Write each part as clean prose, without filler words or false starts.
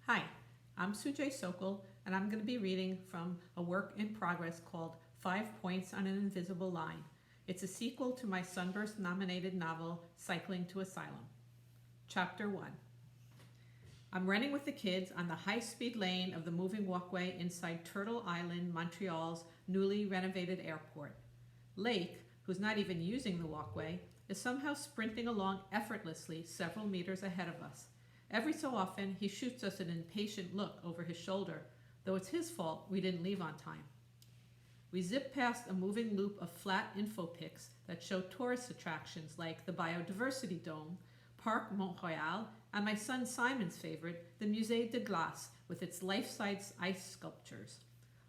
Hi, I'm Su J Sokol, and I'm going to be reading from a work in progress called 5 Points on an Invisible Line. It's a sequel to my Sunburst nominated novel, Cycling to Asylum. Chapter 1. I'm running with the kids on the high-speed lane of the moving walkway inside Turtle Island, Montreal's newly renovated airport. Lake, who's not even using the walkway, is somehow sprinting along effortlessly several meters ahead of us. Every so often, he shoots us an impatient look over his shoulder, though it's his fault we didn't leave on time. We zip past a moving loop of flat info pics that show tourist attractions like the Biodiversity Dome, Parc Mont-Royal, and my son Simon's favorite, the Musée de Glace, with its life-size ice sculptures.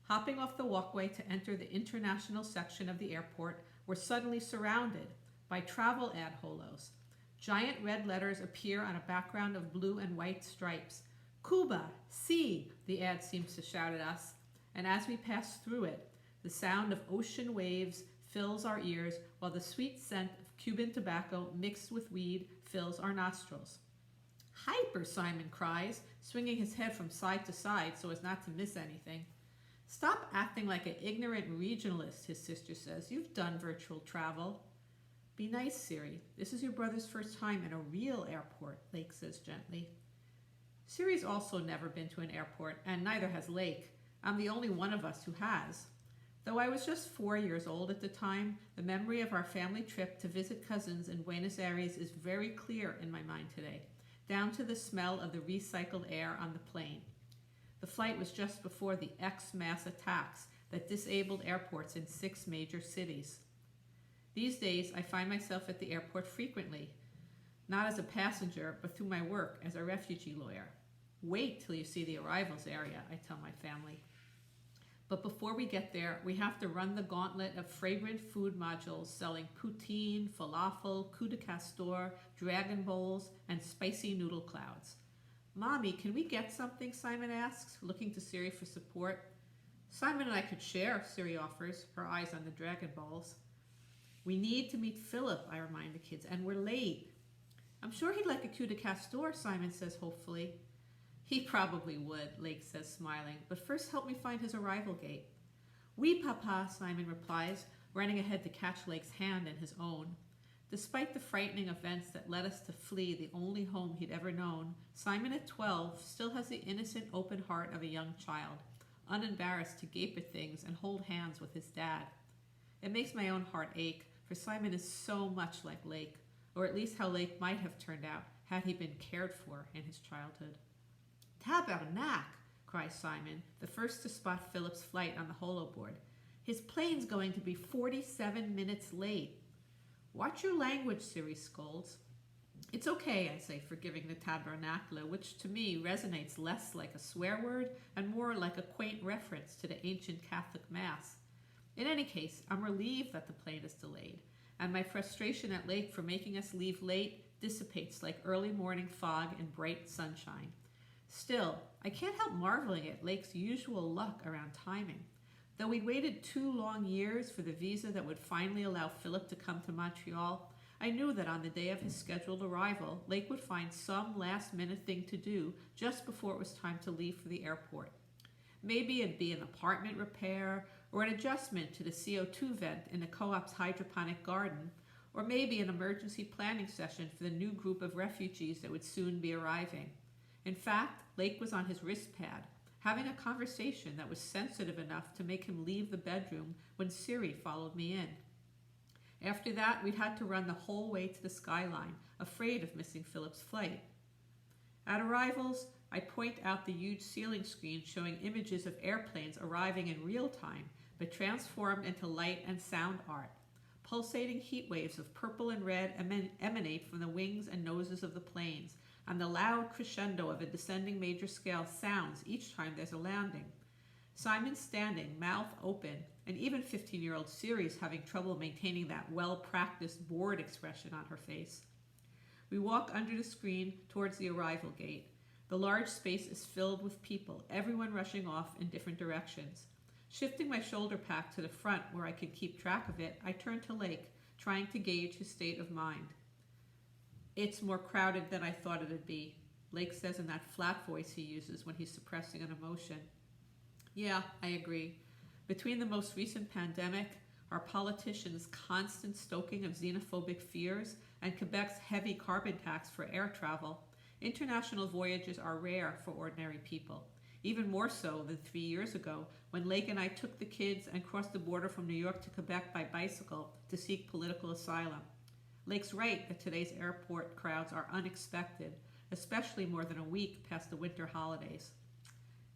Hopping off the walkway to enter the international section of the airport, we're suddenly surrounded by travel ad holos. Giant red letters appear on a background of blue and white stripes. Cuba, see, the ad seems to shout at us, and as we pass through it, the sound of ocean waves fills our ears while the sweet scent of Cuban tobacco mixed with weed fills our nostrils. Hyper, Simon cries, swinging his head from side to side so as not to miss anything. Stop acting like an ignorant regionalist, his sister says. You've done virtual travel. Be nice, Siri. This is your brother's first time in a real airport, Lake says gently. Siri's also never been to an airport, and neither has Lake. I'm the only one of us who has. Though I was just 4 years old at the time, the memory of our family trip to visit cousins in Buenos Aires is very clear in my mind today, down to the smell of the recycled air on the plane. The flight was just before the ex-mass attacks that disabled airports in 6 major cities. These days, I find myself at the airport frequently, not as a passenger, but through my work as a refugee lawyer. Wait till you see the arrivals area, I tell my family. But before we get there, we have to run the gauntlet of fragrant food modules selling poutine, falafel, coup de castor, dragon bowls, and spicy noodle clouds. Mommy, can we get something? Simon asks, looking to Siri for support. Simon and I could share, Siri offers, her eyes on the dragon bowls. We need to meet Philip, I remind the kids, and we're late. I'm sure he'd like a coup de castor, Simon says hopefully. He probably would, Lake says smiling, but first help me find his arrival gate. Oui, Papa, Simon replies, running ahead to catch Lake's hand in his own. Despite the frightening events that led us to flee the only home he'd ever known, Simon at 12 still has the innocent open heart of a young child, unembarrassed to gape at things and hold hands with his dad. It makes my own heart ache, for Simon is so much like Lake, or at least how Lake might have turned out had he been cared for in his childhood. Tabernacle, cries Simon, the first to spot Philip's flight on the holoboard. His plane's going to be 47 minutes late. Watch your language, Siri scolds. It's okay, I say, forgiving the tabernacle, which to me resonates less like a swear word and more like a quaint reference to the ancient Catholic Mass. In any case, I'm relieved that the plane is delayed, and my frustration at Lake for making us leave late dissipates like early morning fog in bright sunshine. Still, I can't help marveling at Lake's usual luck around timing. Though we'd waited 2 long years for the visa that would finally allow Philip to come to Montreal, I knew that on the day of his scheduled arrival, Lake would find some last-minute thing to do just before it was time to leave for the airport. Maybe it'd be an apartment repair, or an adjustment to the CO2 vent in the co-op's hydroponic garden, or maybe an emergency planning session for the new group of refugees that would soon be arriving. In fact, Lake was on his wrist pad, having a conversation that was sensitive enough to make him leave the bedroom when Siri followed me in. After that, we'd had to run the whole way to the skyline, afraid of missing Philip's flight. At arrivals, I point out the huge ceiling screen showing images of airplanes arriving in real time, but transformed into light and sound art. Pulsating heat waves of purple and red emanate from the wings and noses of the planes, and the loud crescendo of a descending major scale sounds each time there's a landing. Simon's standing, mouth open, and even 15-year-old Siri's having trouble maintaining that well-practiced bored expression on her face. We walk under the screen towards the arrival gate. The large space is filled with people, everyone rushing off in different directions. Shifting my shoulder pack to the front where I could keep track of it, I turn to Lake, trying to gauge his state of mind. It's more crowded than I thought it would be, Lake says in that flat voice he uses when he's suppressing an emotion. Yeah, I agree. Between the most recent pandemic, our politicians' constant stoking of xenophobic fears, and Quebec's heavy carbon tax for air travel, international voyages are rare for ordinary people. Even more so than 3 years ago, when Lake and I took the kids and crossed the border from New York to Quebec by bicycle to seek political asylum. Lake's right that today's airport crowds are unexpected, especially more than a week past the winter holidays.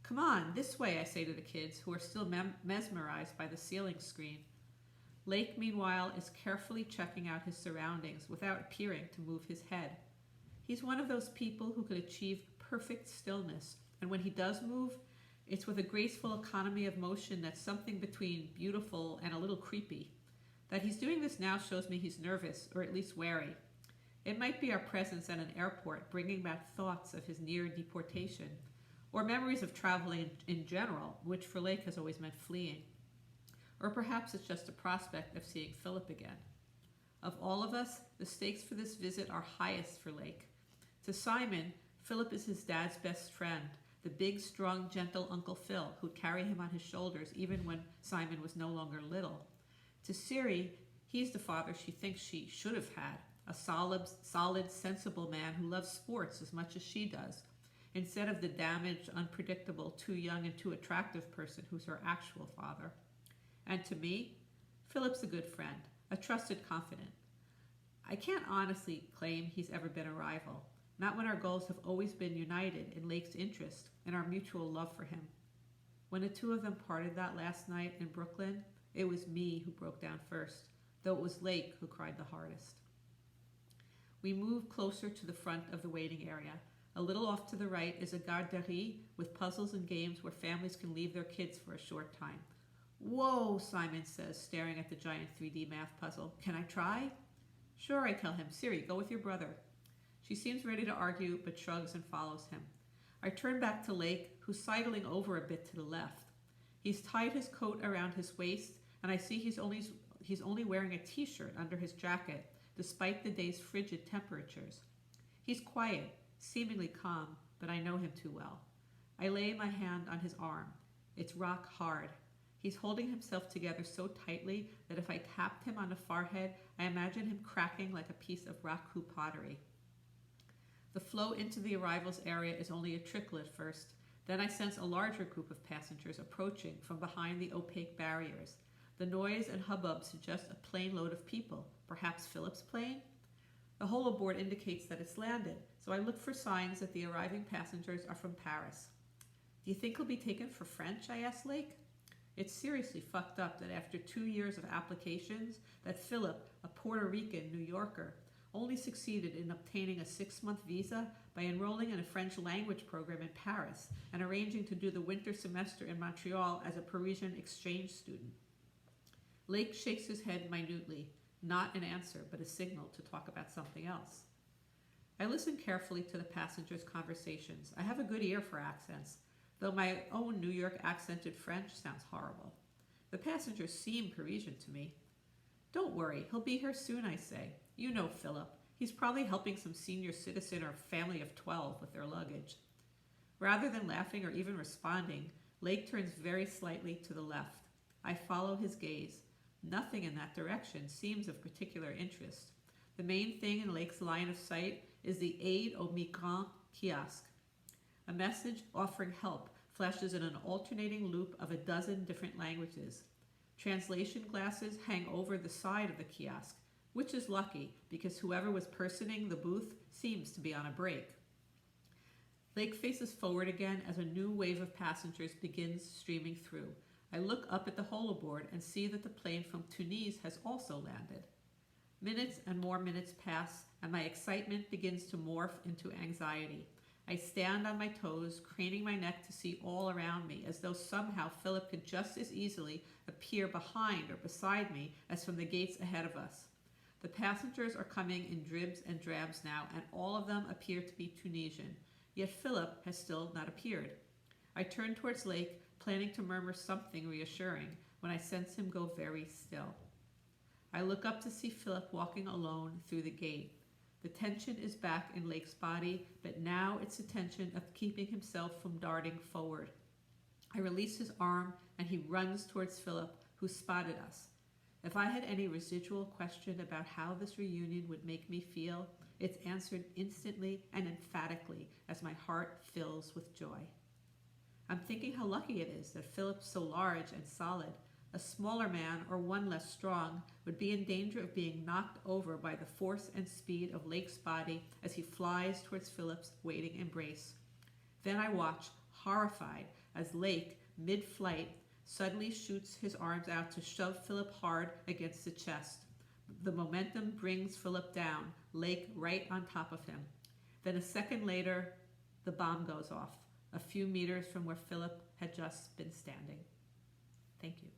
Come on, this way, I say to the kids, who are still mesmerized by the ceiling screen. Lake, meanwhile, is carefully checking out his surroundings without appearing to move his head. He's one of those people who could achieve perfect stillness, and when he does move, it's with a graceful economy of motion that's something between beautiful and a little creepy. That he's doing this now shows me he's nervous, or at least wary. It might be our presence at an airport bringing back thoughts of his near deportation, or memories of traveling in general, which for Lake has always meant fleeing. Or perhaps it's just a prospect of seeing Philip again. Of all of us, the stakes for this visit are highest for Lake. To Simon, Philip is his dad's best friend, the big, strong, gentle Uncle Phil who'd carry him on his shoulders even when Simon was no longer little. To Siri, he's the father she thinks she should have had, a solid, sensible man who loves sports as much as she does, instead of the damaged, unpredictable, too young and too attractive person who's her actual father. And to me, Philip's a good friend, a trusted confidant. I can't honestly claim he's ever been a rival, not when our goals have always been united in Lake's interest and our mutual love for him. When the two of them parted that last night in Brooklyn, it was me who broke down first, though it was Lake who cried the hardest. We move closer to the front of the waiting area. A little off to the right is a garderie with puzzles and games where families can leave their kids for a short time. Whoa, Simon says, staring at the giant 3D math puzzle. Can I try? Sure, I tell him. Siri, go with your brother. She seems ready to argue, but shrugs and follows him. I turn back to Lake, who's sidling over a bit to the left. He's tied his coat around his waist, and I see he's only wearing a t-shirt under his jacket, despite the day's frigid temperatures. He's quiet, seemingly calm, but I know him too well. I lay my hand on his arm. It's rock hard. He's holding himself together so tightly that if I tapped him on the forehead, I imagine him cracking like a piece of raku pottery. The flow into the arrivals area is only a trickle at first. Then I sense a larger group of passengers approaching from behind the opaque barriers. The noise and hubbub suggest a plane load of people, perhaps Philip's plane? The holoboard indicates that it's landed, so I look for signs that the arriving passengers are from Paris. Do you think he'll be taken for French? I ask Lake. It's seriously fucked up that after 2 years of applications, that Philip, a Puerto Rican New Yorker, only succeeded in obtaining a 6-month visa by enrolling in a French language program in Paris and arranging to do the winter semester in Montreal as a Parisian exchange student. Lake shakes his head minutely, not an answer, but a signal to talk about something else. I listen carefully to the passengers' conversations. I have a good ear for accents, though my own New York accented French sounds horrible. The passengers seem Parisian to me. Don't worry, he'll be here soon, I say. You know Philip. He's probably helping some senior citizen or family of 12 with their luggage. Rather than laughing or even responding, Lake turns very slightly to the left. I follow his gaze. Nothing in that direction seems of particular interest. The main thing in Lake's line of sight is the Aide aux Migrants kiosk. A message offering help flashes in an alternating loop of a dozen different languages. Translation glasses hang over the side of the kiosk, which is lucky because whoever was personing the booth seems to be on a break. Lake faces forward again as a new wave of passengers begins streaming through. I look up at the holoboard and see that the plane from Tunis has also landed. Minutes and more minutes pass, and my excitement begins to morph into anxiety. I stand on my toes, craning my neck to see all around me, as though somehow Philip could just as easily appear behind or beside me as from the gates ahead of us. The passengers are coming in dribs and drabs now, and all of them appear to be Tunisian, yet Philip has still not appeared. I turn towards Lake, planning to murmur something reassuring, when I sense him go very still. I look up to see Philip walking alone through the gate. The tension is back in Lake's body, but now it's the tension of keeping himself from darting forward. I release his arm and he runs towards Philip, who spotted us. If I had any residual question about how this reunion would make me feel, it's answered instantly and emphatically as my heart fills with joy. I'm thinking how lucky it is that Philip's so large and solid. A smaller man, or one less strong, would be in danger of being knocked over by the force and speed of Lake's body as he flies towards Philip's waiting embrace. Then I watch, horrified, as Lake, mid-flight, suddenly shoots his arms out to shove Philip hard against the chest. The momentum brings Philip down, Lake right on top of him. Then a second later, the bomb goes off, a few meters from where Philip had just been standing. Thank you.